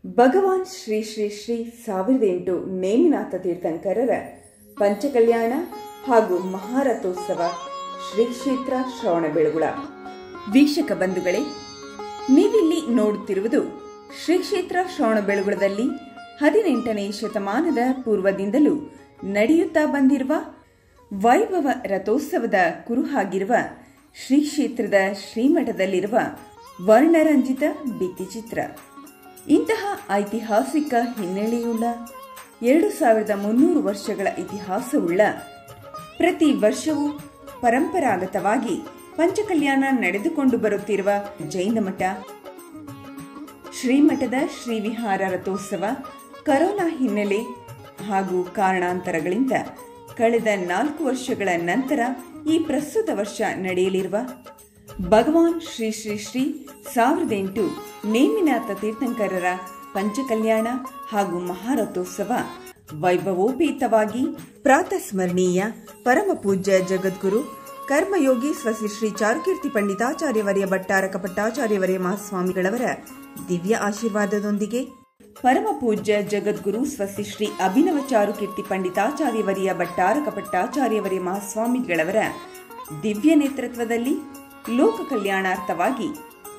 ಭಗವಾನ್ ಶ್ರೀ ಶ್ರೀ ಶ್ರೀ 1008 ನೇಮಿನಾಥ ತೀರ್ಥಂಕರರ ಪಂಚಕಲ್ಯಾಣ ಹಾಗೂ ಮಹಾರಥೋತ್ಸವ ಶ್ರೀ ಕ್ಷೇತ್ರ ಶ್ರವಣಬೆಳಗೊಳ. ವೀಕ್ಷಕ ಬಂಧುಗಳೇ, ನೀವಿಲ್ಲಿ ನೋಡುತ್ತಿರುವುದು ಶ್ರೀ ಕ್ಷೇತ್ರ ಶ್ರವಣಬೆಳಗೊಳದಲ್ಲಿ 18ನೇ ಶತಮಾನದ ಪೂರ್ವದಿಂದಲೂ ನಡೆಯುತ್ತಾ ಬಂದಿರುವ ವೈಭವ ರಥೋತ್ಸವದ ಕುರುಹಾಗಿರುವ ಶ್ರೀ ಕ್ಷೇತ್ರದ ಶ್ರೀಮಠದಲ್ಲಿರುವ ವರ್ಣರಂಜಿತ ಭಿತ್ತಿಚಿತ್ರ. ಇಂತಹ ಐತಿಹಾಸಿಕ ಹಿನ್ನೆಲೆಯುಳ್ಳ 2300 ವರ್ಷಗಳ ಇತಿಹಾಸವುಳ್ಳ ಪ್ರತಿ ವರ್ಷವೂ ಪರಂಪರಾಗತವಾಗಿ ಪಂಚಕಲ್ಯಾಣ ನಡೆದುಕೊಂಡು ಬರುತ್ತಿರುವ ಜೈನ ಮಠ ಶ್ರೀಮಠದ ಶ್ರೀವಿಹಾರ ರಥೋತ್ಸವ ಕರೋನಾ ಹಿನ್ನೆಲೆ ಹಾಗೂ ಕಾರಣಾಂತರಗಳಿಂದ ಕಳೆದ 4 ವರ್ಷಗಳ ನಂತರ ಈ ಪ್ರಸ್ತುತ ವರ್ಷ ನಡೆಯಲಿರುವ ಭಗವಾನ್ ಶ್ರೀ ಶ್ರೀ ಶ್ರೀ 1008 ನೇಮಿನಾಥ ತೀರ್ಥಂಕರರ ಪಂಚಕಲ್ಯಾಣ ಹಾಗೂ ಮಹಾರಥೋತ್ಸವ ವೈಭವೋಪೇತವಾಗಿ ಪ್ರಾತಸ್ಮರಣೀಯ ಪರಮ ಪೂಜ್ಯ ಜಗದ್ಗುರು ಕರ್ಮಯೋಗಿ ಸ್ವಸ್ತಿ ಶ್ರೀ ಚಾರುಕೀರ್ತಿ ಪಂಡಿತಾಚಾರ್ಯವರ್ಯ ಭಟ್ಟಾರಕ ಪಟ್ಟಾಚಾರ್ಯವರ್ಯ ಮಹಾಸ್ವಾಮಿಗಳವರ ದಿವ್ಯ ಆಶೀರ್ವಾದದೊಂದಿಗೆ ಪರಮ ಪೂಜ್ಯ ಜಗದ್ಗುರು ಸ್ವಸ್ತಿ ಶ್ರೀ ಅಭಿನವ ಚಾರುಕೀರ್ತಿ ಪಂಡಿತಾಚಾರ್ಯವರ್ಯ ಭಟ್ಟಾರಕ ಪಟ್ಟಾಚಾರ್ಯವರ್ಯ ಮಹಾಸ್ವಾಮಿಗಳವರ ದಿವ್ಯ ನೇತೃತ್ವದಲ್ಲಿ ಲೋಕ ಕಲ್ಯಾಣಾರ್ಥವಾಗಿ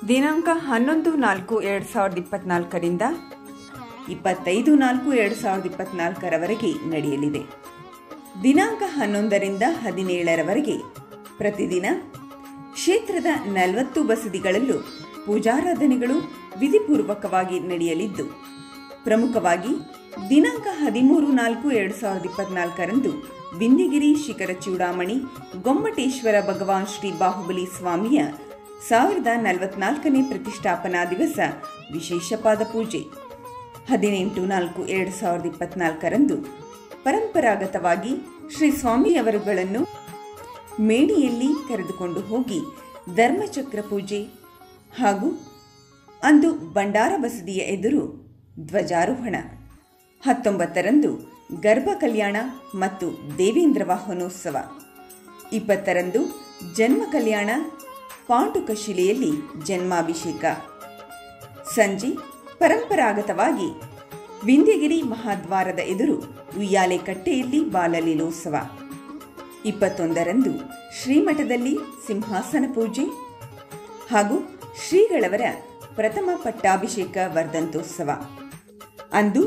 ದಿನಾಂಕ 11/4/2024 ರಿಂದ 25/4/2024 ರವರೆಗೆ ನಡೆಯಲಿದೆ. ದಿನಾಂಕ 11 ರಿಂದ 17 ರವರೆಗೆ ಪ್ರತಿದಿನ ಕ್ಷೇತ್ರದ 40 ಬಸದಿಗಳಲ್ಲೂ ಪೂಜಾರಾಧನೆಗಳು ವಿಧಿಪೂರ್ವಕವಾಗಿ ನಡೆಯಲಿದ್ದು, ಪ್ರಮುಖವಾಗಿ ದಿನಾಂಕ 13/4/2024 ರಂದು ವಿಂಧ್ಯಗಿರಿ ಶಿಖರ ಚೂಡಾಮಣಿ ಗೊಮ್ಮಟೇಶ್ವರ ಭಗವಾನ್ ಶ್ರೀ ಬಾಹುಬಲಿ ಸ್ವಾಮಿಯ 1044ನೇ ಪ್ರತಿಷ್ಠಾಪನಾ ದಿವಸ ವಿಶೇಷ ಪಾದ ಪೂಜೆ. 18/4/2024 ರಂದು ಪರಂಪರಾಗತವಾಗಿ ಶ್ರೀ ಸ್ವಾಮಿಯವರುಗಳನ್ನು ಮೇಣಿಯಲ್ಲಿ ಕರೆದುಕೊಂಡು ಹೋಗಿ ಧರ್ಮಚಕ್ರ ಪೂಜೆ ಹಾಗೂ ಅಂದು ಭಂಡಾರ ಬಸದಿಯ ಎದುರು ಧ್ವಜಾರೋಹಣ. 19 ರಂದು ಗರ್ಭ ಕಲ್ಯಾಣ ಮತ್ತು ದೇವೇಂದ್ರ ವಾಹನೋತ್ಸವ. 20 ರಂದು ಜನ್ಮ ಕಲ್ಯಾಣ ಪಾಂಡುಕ ಶಿಲೆಯಲ್ಲಿ ಜನ್ಮಾಭಿಷೇಕ. ಸಂಜೆ ಪರಂಪರಾಗತವಾಗಿ ವಿಂಧ್ಯಗಿರಿ ಮಹಾದ್ವಾರದ ಎದುರು ಉಯ್ಯಾಲೆ ಕಟ್ಟೆಯಲ್ಲಿ ಬಾಲಲೀಲೋತ್ಸವ. 21 ರಂದು ಶ್ರೀಮಠದಲ್ಲಿ ಸಿಂಹಾಸನ ಪೂಜೆ ಹಾಗೂ ಶ್ರೀಗಳವರ ಪ್ರಥಮ ಪಟ್ಟಾಭಿಷೇಕ ವರ್ಧಂತೋತ್ಸವ. ಅಂದು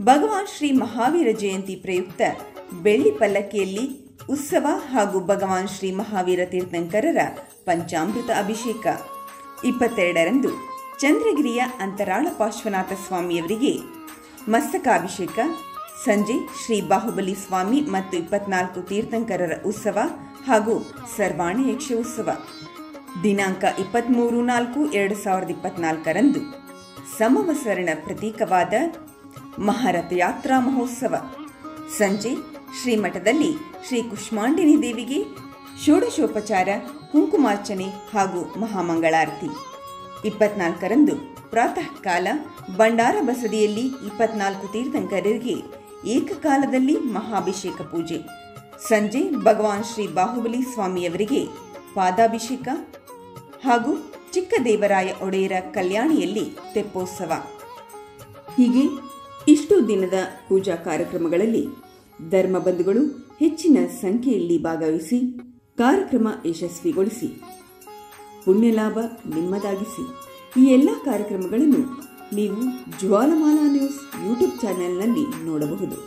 ಭಗವಾನ್ ಶ್ರೀ ಮಹಾವೀರ ಜಯಂತಿ ಪ್ರಯುಕ್ತ ಬೆಳ್ಳಿ ಪಲ್ಲಕ್ಕಿಯಲ್ಲಿ ಉತ್ಸವ ಹಾಗೂ ಭಗವಾನ್ ಶ್ರೀ ಮಹಾವೀರ ತೀರ್ಥಂಕರರ ಪಂಚಾಮೃತ ಅಭಿಷೇಕ. 22 ರಂದು ಚಂದ್ರಗಿರಿಯ ಅಂತರಾಳ ಪಾರ್ಶ್ವನಾಥ ಸ್ವಾಮಿಯವರಿಗೆ ಮಸ್ತಕಾಭಿಷೇಕ. ಸಂಜೆ ಶ್ರೀ ಬಾಹುಬಲಿ ಸ್ವಾಮಿ ಮತ್ತು 24 ತೀರ್ಥಂಕರರ ಉತ್ಸವ ಹಾಗೂ ಸರ್ವಾಣ ಯಕ್ಷ ಉತ್ಸವ. ದಿನಾಂಕ 23/4/2024 ರಂದು ಸಮವಸರಣ ಪ್ರತೀಕವಾದ ಮಹಾರಥ ಯಾತ್ರಾ ಮಹೋತ್ಸವ. ಸಂಜೆ ಶ್ರೀಮಠದಲ್ಲಿ ಶ್ರೀ ಕುಷ್ಮಾಂಡಿನಿ ದೇವಿಗೆ ಷೋಡಶೋಪಚಾರ ಕುಂಕುಮಾರ್ಚನೆ ಹಾಗೂ ಮಹಾಮಂಗಳಾರತಿ. 24 ರಂದು ಪ್ರಾತಃ ಕಾಲ ಭಂಡಾರ ಬಸದಿಯಲ್ಲಿ 24 ತೀರ್ಥಂಕರರಿಗೆ ಏಕಕಾಲದಲ್ಲಿ ಮಹಾಭಿಷೇಕ ಪೂಜೆ. ಸಂಜೆ ಭಗವಾನ್ ಶ್ರೀ ಬಾಹುಬಲಿ ಸ್ವಾಮಿಯವರಿಗೆ ಪಾದಾಭಿಷೇಕ ಹಾಗೂ ಚಿಕ್ಕದೇವರಾಯ ಒಡೆಯರ ಕಲ್ಯಾಣಿಯಲ್ಲಿ ತೆಪ್ಪೋತ್ಸವ. ಹೀಗೆ ಇಷ್ಟು ದಿನದ ಪೂಜಾ ಕಾರ್ಯಕ್ರಮಗಳಲ್ಲಿ ಧರ್ಮ ಬಂಧುಗಳು ಹೆಚ್ಚಿನ ಸಂಖ್ಯೆಯಲ್ಲಿ ಭಾಗವಹಿಸಿ ಕಾರ್ಯಕ್ರಮ ಯಶಸ್ವಿಗೊಳಿಸಿ ಪುಣ್ಯಲಾಭ ನಿಮ್ಮದಾಗಿಸಿ. ಈ ಎಲ್ಲ ಕಾರ್ಯಕ್ರಮಗಳನ್ನು ನೀವು ಜ್ವಾಲಮಾಲಾ ನ್ಯೂಸ್ ಯೂಟ್ಯೂಬ್ ಚಾನೆಲ್ನಲ್ಲಿ ನೋಡಬಹುದು.